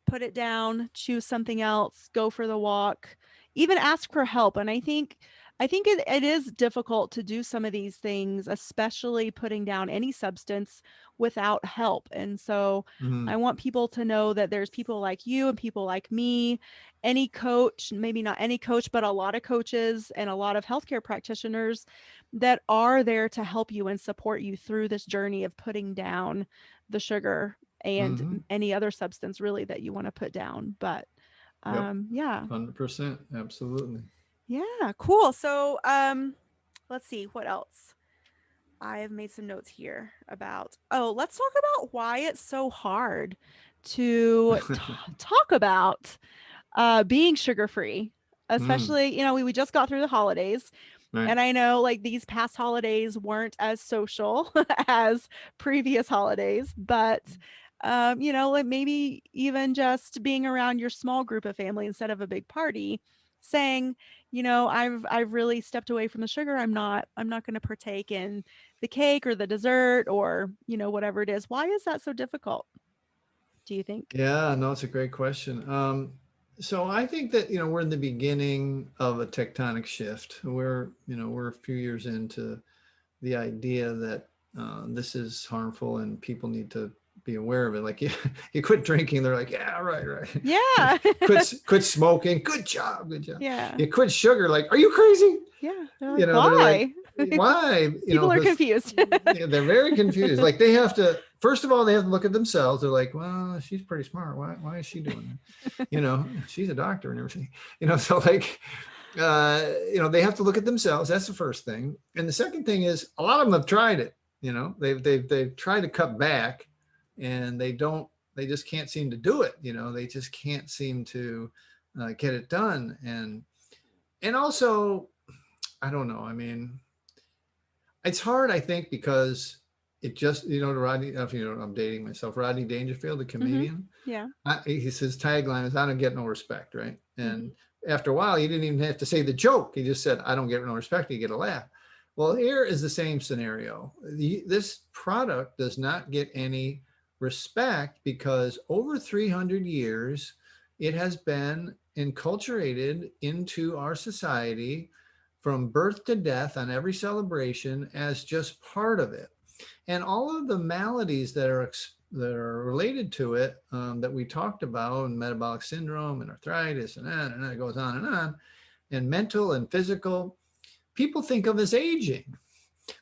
Speaker 1: put it down, choose something else, go for the walk, even ask for help. And I think it is difficult to do some of these things, especially putting down any substance without help. And so I
Speaker 2: Mm,
Speaker 1: want people to know that there's people like you and people like me, any coach, maybe not any coach, but a lot of coaches and a lot of healthcare practitioners that are there to help you and support you through this journey of putting down the sugar and
Speaker 2: mm-hmm.
Speaker 1: any other substance really that you want to put down. But
Speaker 2: Yep.
Speaker 1: yeah.
Speaker 2: 100%. Absolutely.
Speaker 1: Yeah, cool. So let's see what else. I have made some notes here about, let's talk about why it's so hard to talk about being sugar free,
Speaker 2: Mm,
Speaker 1: especially, we just got through the holidays.
Speaker 2: right.
Speaker 1: And I know like these past holidays weren't as social as previous holidays, but like maybe even just being around your small group of family instead of a big party, saying, I've really stepped away from the sugar. I'm not going to partake in the cake or the dessert or, whatever it is. Why is that so difficult, do you think?
Speaker 2: Yeah, no, it's a great question. So I think that, we're in the beginning of a tectonic shift. We're a few years into the idea that this is harmful and people need to be aware of it. Like you quit drinking, they're like, yeah, right, right. You
Speaker 1: Yeah.
Speaker 2: quit smoking, good job, good job.
Speaker 1: Yeah.
Speaker 2: You quit sugar, like, are you crazy?
Speaker 1: Yeah. They're like,
Speaker 2: They're like,
Speaker 1: why?
Speaker 2: why?
Speaker 1: People are
Speaker 2: Because
Speaker 1: confused.
Speaker 2: they're very confused. Like they have to, first of all, they have to look at themselves. They're like, well, she's pretty smart. Why is she doing that? She's a doctor and everything. So like, they have to look at themselves. That's the first thing. And the second thing is a lot of them have tried it. They've tried to cut back, and they just can't seem to do it. They just can't seem to get it done. And and also, I don't know. I mean, it's hard, I think, because it just, Rodney, if you know, I'm dating myself, Rodney Dangerfield, the
Speaker 1: Mm-hmm.
Speaker 2: comedian,
Speaker 1: Yeah.
Speaker 2: his tagline is, I don't get no respect, right?
Speaker 1: Mm-hmm.
Speaker 2: And after a while, he didn't even have to say the joke. He just said, I don't get no respect. You get a laugh. Well, here is the same scenario. This product does not get any respect because over 300 years, it has been enculturated into our society from birth to death on every celebration as just part of it. And all of the maladies that are related to it, that we talked about, and metabolic syndrome and arthritis and it goes on, and mental and physical, people think of as aging.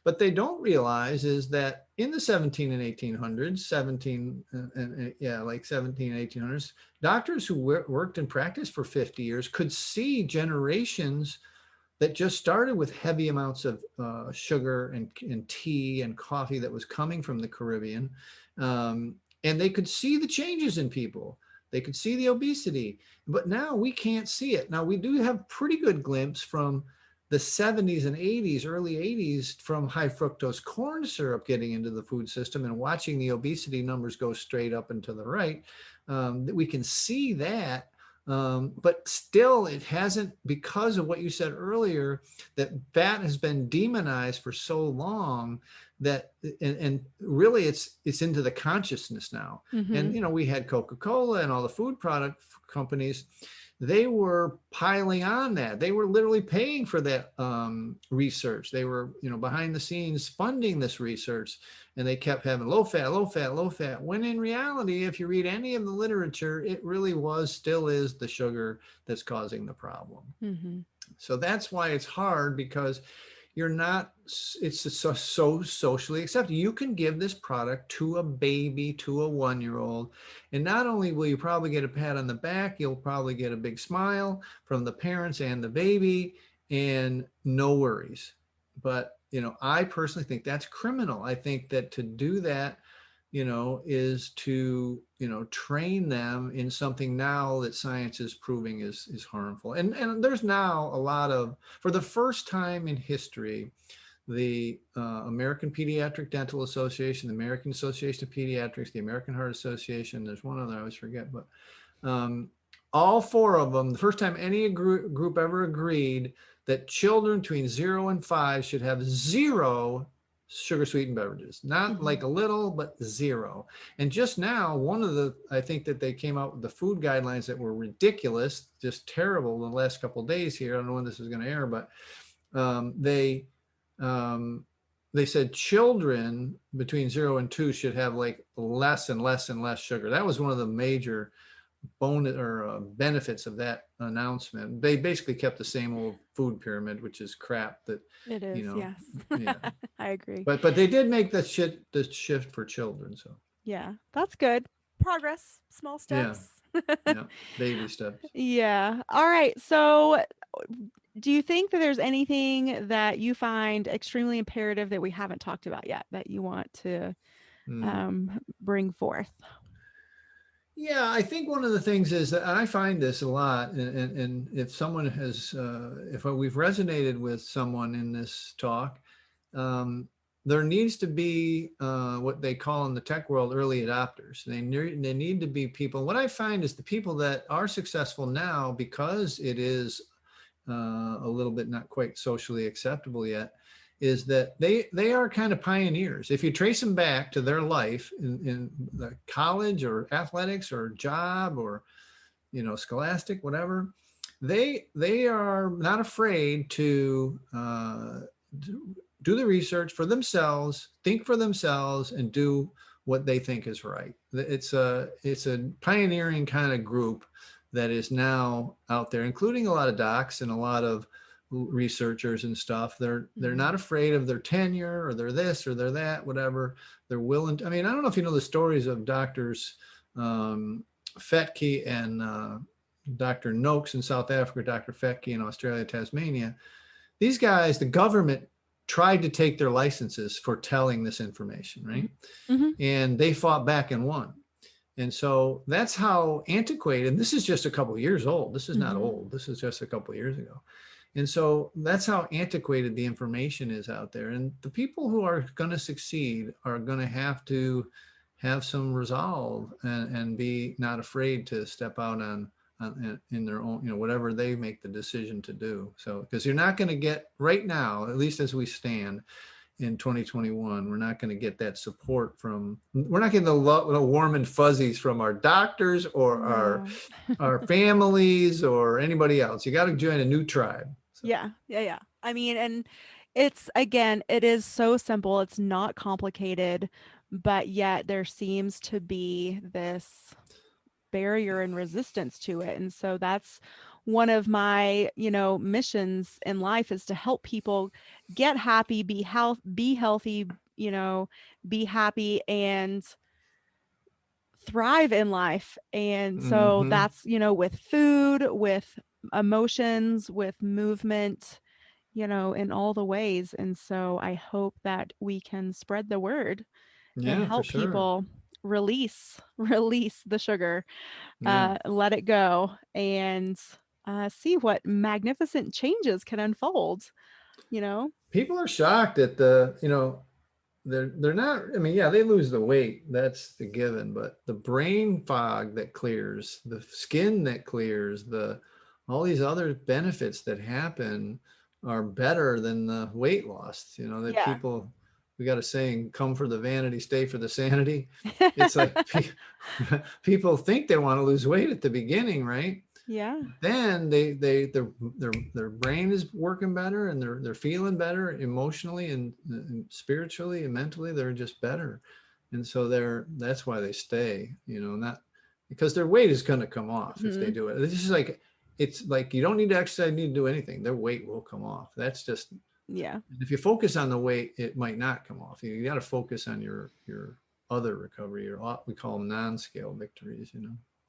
Speaker 2: But they don't realize is that in the 17 and 1800s, 17 and yeah, like 17 and 1800s, doctors who worked in practice for 50 years could see generations that just started with heavy amounts of sugar and tea and coffee that was coming from the Caribbean. And they could see the changes in people. They could see the obesity, but now we can't see it. Now we do have pretty good glimpse from the 70s and 80s, early 80s, from high fructose corn syrup getting into the food system and watching the obesity numbers go straight up and to the right. We can see that. But still, it hasn't, because of what you said earlier, that fat has been demonized for so long that, and really it's into the consciousness now.
Speaker 1: Mm-hmm.
Speaker 2: And, we had Coca-Cola and all the food product companies. They were piling on that. They were literally paying for that research. They were, behind the scenes funding this research, and they kept having low fat, low fat, low fat. When in reality, if you read any of the literature, it really still is the sugar that's causing the problem.
Speaker 1: Mm-hmm.
Speaker 2: So that's why it's hard, because you're not, it's so socially accepted. You can give this product to a baby, to a 1-year-old, and not only will you probably get a pat on the back, you'll probably get a big smile from the parents and the baby, and no worries. But, I personally think that's criminal. I think that to do that, is to, train them in something now that science is proving is harmful. And there's now a lot of, for the first time in history, the American Pediatric Dental Association, the American Association of Pediatrics, the American Heart Association, there's one other I always forget, but all four of them, the first time any group ever agreed that children between 0 and 5 should have zero sugar sweetened beverages, not
Speaker 1: Mm-hmm.
Speaker 2: like a little, but zero. And just now, I think that they came out with the food guidelines that were ridiculous, just terrible in the last couple of days here. I don't know when this is going to air, but they said children between 0 and 2 should have like less and less and less sugar. That was one of the major benefits of that announcement. They basically kept the same old food pyramid, which is crap. That
Speaker 1: It is, yes.
Speaker 2: yeah.
Speaker 1: I agree.
Speaker 2: But they did make the shift for children. So
Speaker 1: Yeah, that's good. Progress, small
Speaker 2: yeah,
Speaker 1: steps.
Speaker 2: yeah, baby steps.
Speaker 1: Yeah. All right. So, do you think that there's anything that you find extremely imperative that we haven't talked about yet that you want to bring forth?
Speaker 2: Yeah, I think one of the things is that I find this a lot, and if someone has, if we've resonated with someone in this talk, there needs to be what they call in the tech world early adopters. They need to be people. What I find is the people that are successful now, because it is a little bit not quite socially acceptable yet, is that they are kind of pioneers. If you trace them back to their life in the college or athletics or job or, scholastic, whatever, they are not afraid to do the research for themselves, think for themselves, and do what they think is right. It's a pioneering kind of group that is now out there, including a lot of docs and a lot of researchers and stuff. They're not afraid of their tenure, or they're this or they're that, whatever. They're willing to, I mean, I don't know if you know the stories of doctors Fetke and Dr. Noakes in South Africa, Dr. Fetke in Australia, Tasmania. These guys, the government tried to take their licenses for telling this information, right?
Speaker 1: Mm-hmm.
Speaker 2: And they fought back and won. And so that's how antiquated, and this is just a couple of years old. This is not old. This is just a couple of years ago. And so that's how antiquated the information is out there. And the people who are going to succeed are going to have some resolve and be not afraid to step out on in their own, whatever they make the decision to do. So, because you're not going to get right now, at least as we stand in 2021, we're not going to get that support we're not getting the warm and fuzzies from our doctors or
Speaker 1: No.
Speaker 2: our families or anybody else. You got to join a new tribe. So,
Speaker 1: Yeah, yeah, yeah. I mean, and it's again, it is so simple. It's not complicated, but yet there seems to be this barrier and resistance to it. And so that's one of my, missions in life is to help people get happy, be healthy, you know, be happy and thrive in life. And so
Speaker 2: mm-hmm.
Speaker 1: that's, with food, with emotions, with movement, in all the ways. And so I hope that we can spread the word and
Speaker 2: Yeah, for
Speaker 1: help
Speaker 2: sure.
Speaker 1: people release the sugar,
Speaker 2: Yeah.
Speaker 1: let it go, and see what magnificent changes can unfold. You know?
Speaker 2: People are shocked at they're not, I mean, yeah, they lose the weight, that's the given, but the brain fog that clears, the skin that clears, the all these other benefits that happen are better than the weight loss. That
Speaker 1: Yeah.
Speaker 2: people, we got a saying, come for the vanity, stay for the sanity. It's like people think they want to lose weight at the beginning, right?
Speaker 1: Yeah.
Speaker 2: Then their brain is working better, and they're feeling better emotionally and spiritually and mentally. They're just better. And so that's why they stay, not because their weight is going to come off if they
Speaker 1: Mhm.
Speaker 2: do it. It's like you don't need to exercise, need to do anything, their weight will come off. That's just,
Speaker 1: Yeah.
Speaker 2: if you focus on the weight, it might not come off. You got to focus on your other recovery, or we call them non-scale victories.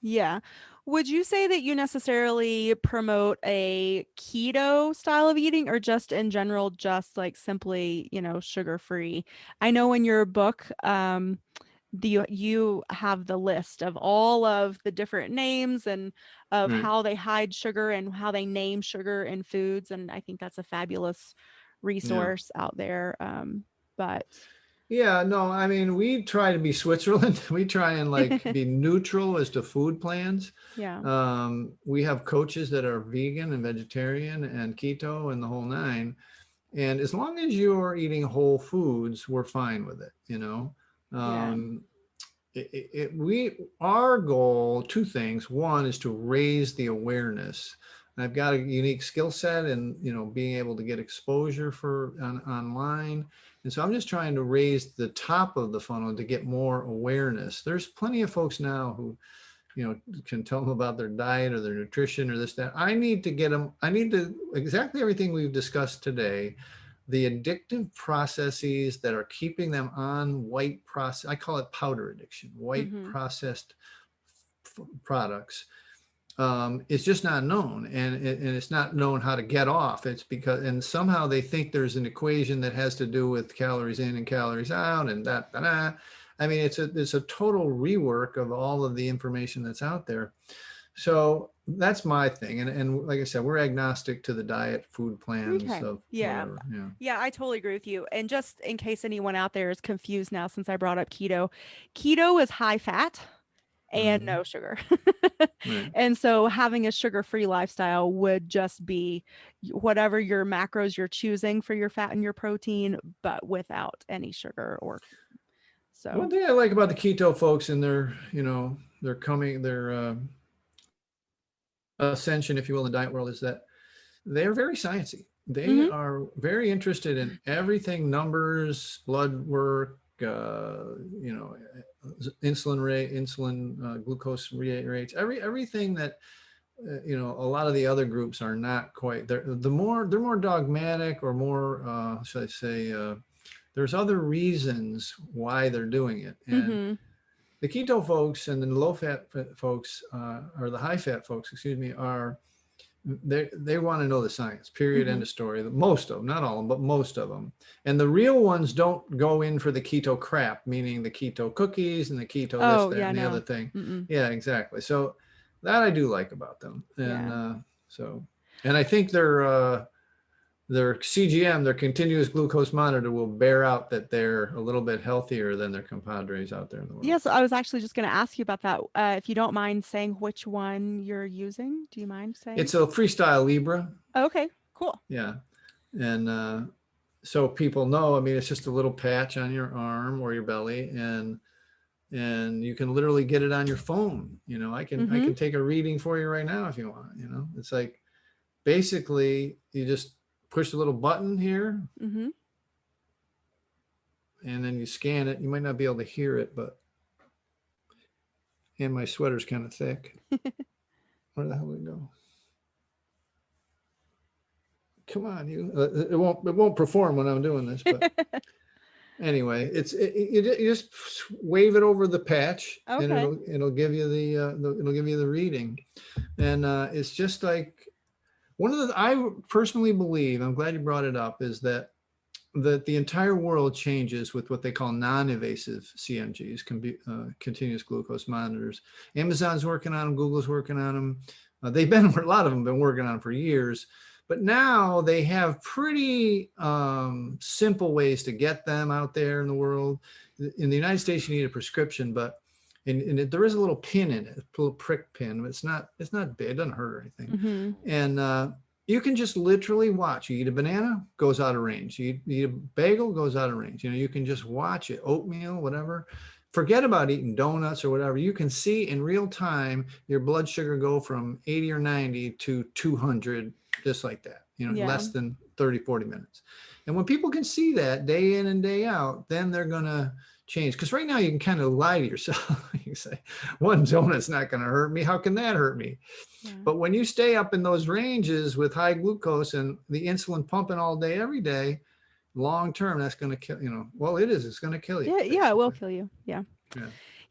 Speaker 1: Yeah. Would you say that you necessarily promote a keto style of eating or just in general, just like simply, sugar free? I know in your book, you have the list of all of the different names and of
Speaker 2: Right.
Speaker 1: how they hide sugar and how they name sugar in foods. And I think that's a fabulous
Speaker 2: Yeah.
Speaker 1: resource out there. But
Speaker 2: Yeah, no, I mean, we try to be Switzerland. We try and be neutral as to food plans.
Speaker 1: yeah,
Speaker 2: We have coaches that are vegan and vegetarian and keto and the whole nine. And as long as you're eating whole foods, we're fine with it.
Speaker 1: yeah.
Speaker 2: Um, our goal, two things. One is to raise the awareness. I've got a unique skill set and being able to get exposure online. And so I'm just trying to raise the top of the funnel to get more awareness. There's plenty of folks now who can tell them about their diet or their nutrition or this, that. I need to get them, I need to, exactly everything we've discussed today, the addictive processes that are keeping them on white process. I call it powder addiction, white
Speaker 1: Hmm.
Speaker 2: processed products. It's just not known, and it's not known how to get off. It's because, and somehow they think there's an equation that has to do with calories in and calories out, and that. I mean, it's a total rework of all of the information that's out there. So that's my thing, and like I said, we're agnostic to the diet, food plans
Speaker 1: Okay.
Speaker 2: of
Speaker 1: Yeah.
Speaker 2: whatever. Yeah.
Speaker 1: Yeah, I totally agree with you. And just in case anyone out there is confused now, since I brought up keto, keto is high fat and
Speaker 2: Mm-hmm.
Speaker 1: no sugar.
Speaker 2: Right.
Speaker 1: And so having a sugar-free lifestyle would just be whatever your macros you're choosing for your fat and your protein, but without any sugar or
Speaker 2: One
Speaker 1: so.
Speaker 2: thing I like about the keto folks and their ascension, if you will, in the diet world, is that they're very sciencey. They
Speaker 1: Mhm.
Speaker 2: are very interested in everything, numbers, blood work, insulin rate, glucose rates, everything that a lot of the other groups are not quite. They're more dogmatic, or more, should I say, there's other reasons why they're doing it. And
Speaker 1: Mhm.
Speaker 2: the keto folks and the low fat folks, or the high fat folks, excuse me, they want to know the science, period, end
Speaker 1: Mhm.
Speaker 2: of story. Most of them, not all of them, but most of them. And the real ones don't go in for the keto crap, meaning the keto cookies and the keto this,
Speaker 1: Oh,
Speaker 2: that,
Speaker 1: yeah,
Speaker 2: and the other
Speaker 1: no.
Speaker 2: thing.
Speaker 1: Mm-mm.
Speaker 2: Yeah, exactly. So that I do like about them. And
Speaker 1: Yeah.
Speaker 2: so And I think their CGM, their continuous glucose monitor, will bear out that they're a little bit healthier than their compadres out there in the world.
Speaker 1: Yes, I was actually just going to ask you about that. If you don't mind saying which one you're using, do you mind saying?
Speaker 2: It's a Freestyle Libra.
Speaker 1: Okay, cool.
Speaker 2: Yeah. And so people know, I mean, it's just a little patch on your arm or your belly, and you can literally get it on your phone. You know, I can take a reading for you right now if you want. You know, it's like basically you just push the little button here, and then you scan it. You might not be able to hear it, but and my sweater's kind of thick. Where the hell did it go? Come on, you. It won't perform when I'm doing this, but anyway, you just wave it over the patch, and it'll give you the reading, and it's just like one of the, I personally believe, I'm glad you brought it up, is that the entire world changes with what they call non-invasive CMGs, continuous glucose monitors. Amazon's working on them, Google's working on them. A lot of them have been working on them for years, but now they have pretty simple ways to get them out there in the world. In the United States, you need a prescription, but there is a little pin in it, a little prick pin. But it's not big, it doesn't hurt or anything. And you can just literally watch. You eat a banana, goes out of range. You eat a bagel, goes out of range. You know, you can just watch it, oatmeal, whatever. Forget about eating donuts or whatever. You can see in real time your blood sugar go from 80 or 90 to 200, just like that, you know, less than 30, 40 minutes. And when people can see that day in and day out, then they're going to change. Because right now you can kind of lie to yourself. You say, one donut's not going to hurt me. How can that hurt me? Yeah. But when you stay up in those ranges with high glucose and the insulin pumping all day, every day, long term, that's going to kill, you know, well, it's going to kill you.
Speaker 1: Yeah, it will kill you. Yeah.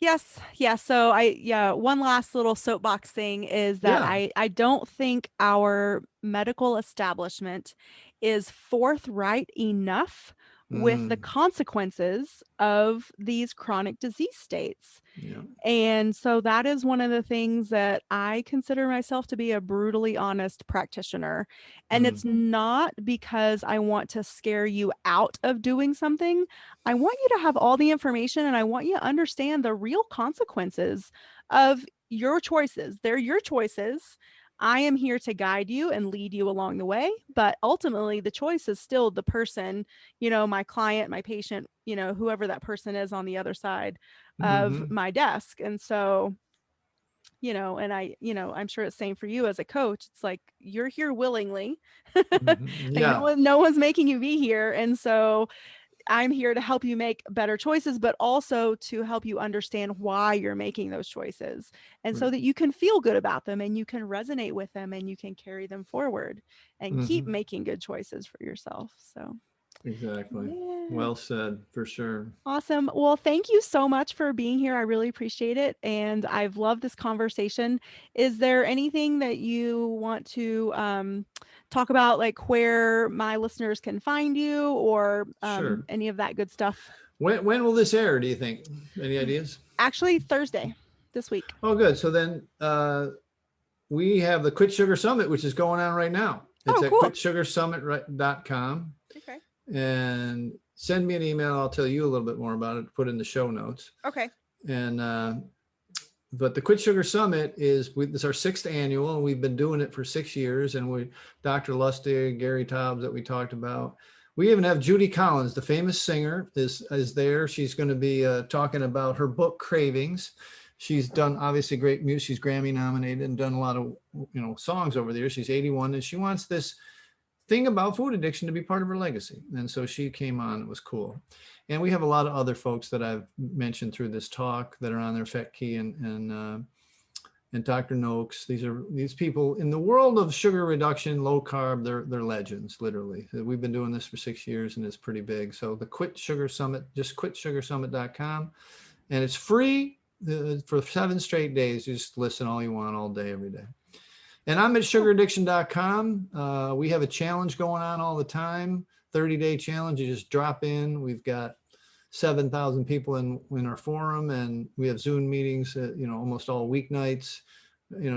Speaker 1: Yes. So one last little soapbox thing is that I don't think our medical establishment is forthright enough with the consequences of these chronic disease states.
Speaker 2: Yeah.
Speaker 1: And so that is one of the things that I consider myself to be a brutally honest practitioner. And it's not because I want to scare you out of doing something. I want you to have all the information, and I want you to understand the real consequences of your choices. They're your choices. I am here to guide you and lead you along the way, but ultimately the choice is still the person, you know, my client, my patient, you know, whoever that person is on the other side of my desk. And so, you know, and I'm sure it's same for you as a coach. It's like, you're here willingly. No one's making you be here. And so I'm here to help you make better choices, but also to help you understand why you're making those choices. And so that you can feel good about them and you can resonate with them and you can carry them forward and keep making good choices for yourself. So
Speaker 2: exactly. Yeah. Well said, for sure.
Speaker 1: Awesome. Well, thank you so much for being here. I really appreciate it. And I've loved this conversation. Is there anything that you want to talk about, like where my listeners can find you, or
Speaker 2: sure,
Speaker 1: any of that good stuff?
Speaker 2: When will this air, do you think? Any ideas?
Speaker 1: Actually, Thursday this week.
Speaker 2: Oh, good. So then we have the Quit Sugar Summit, which is going on right now. It's at quitsugarsummit.com.
Speaker 1: Okay.
Speaker 2: And send me an email. I'll tell you a little bit more about it, put in the show notes.
Speaker 1: Okay.
Speaker 2: And but the Quit Sugar Summit is our 6th annual, and we've been doing it for 6 years. And Dr. Lustig, Gary Taubes that we talked about. We even have Judy Collins, the famous singer, is there. She's going to be talking about her book Cravings. She's done obviously great music. She's Grammy nominated and done a lot of songs over the years. She's 81, and she wants this thing about food addiction to be part of her legacy. And so she came on. It was cool. And we have a lot of other folks that I've mentioned through this talk that are on there, Fetke and Dr. Noakes. These people in the world of sugar reduction, low carb, they're legends, literally. We've been doing this for 6 years and it's pretty big. So the Quit Sugar Summit, just quitsugarsummit.com. And it's free for 7 straight days. You just listen all you want, all day, every day. And I'm at sugaraddiction.com. We have a challenge going on all the time, 30-day challenge. You just drop in. We've got 7,000 people in our forum, and we have Zoom meetings, almost all weeknights.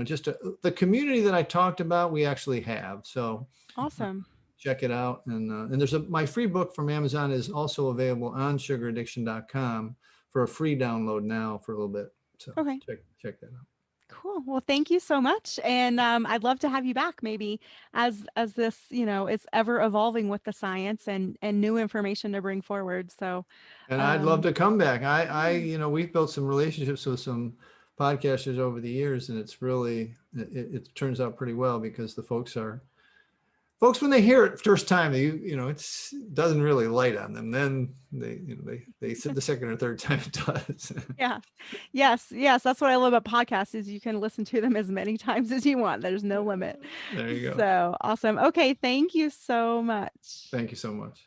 Speaker 2: just the community that I talked about, we actually have. So
Speaker 1: Awesome.
Speaker 2: check it out. And there's my free book from Amazon is also available on sugaraddiction.com for a free download now for a little bit. So
Speaker 1: Okay.
Speaker 2: check that out.
Speaker 1: Cool. Well, thank you so much. And I'd love to have you back maybe as this, is ever evolving with the science and new information to bring forward. So
Speaker 2: And I'd love to come back.
Speaker 1: yeah.
Speaker 2: We've built some relationships with some podcasters over the years, and it's really, it turns out pretty well because the folks, when they hear it first time, it's doesn't really light on them. Then they said the second or third time it does.
Speaker 1: Yeah. Yes. Yes. That's what I love about podcasts is you can listen to them as many times as you want. There's no limit.
Speaker 2: There you go.
Speaker 1: So awesome. Okay. Thank you so much.
Speaker 2: Thank you so much.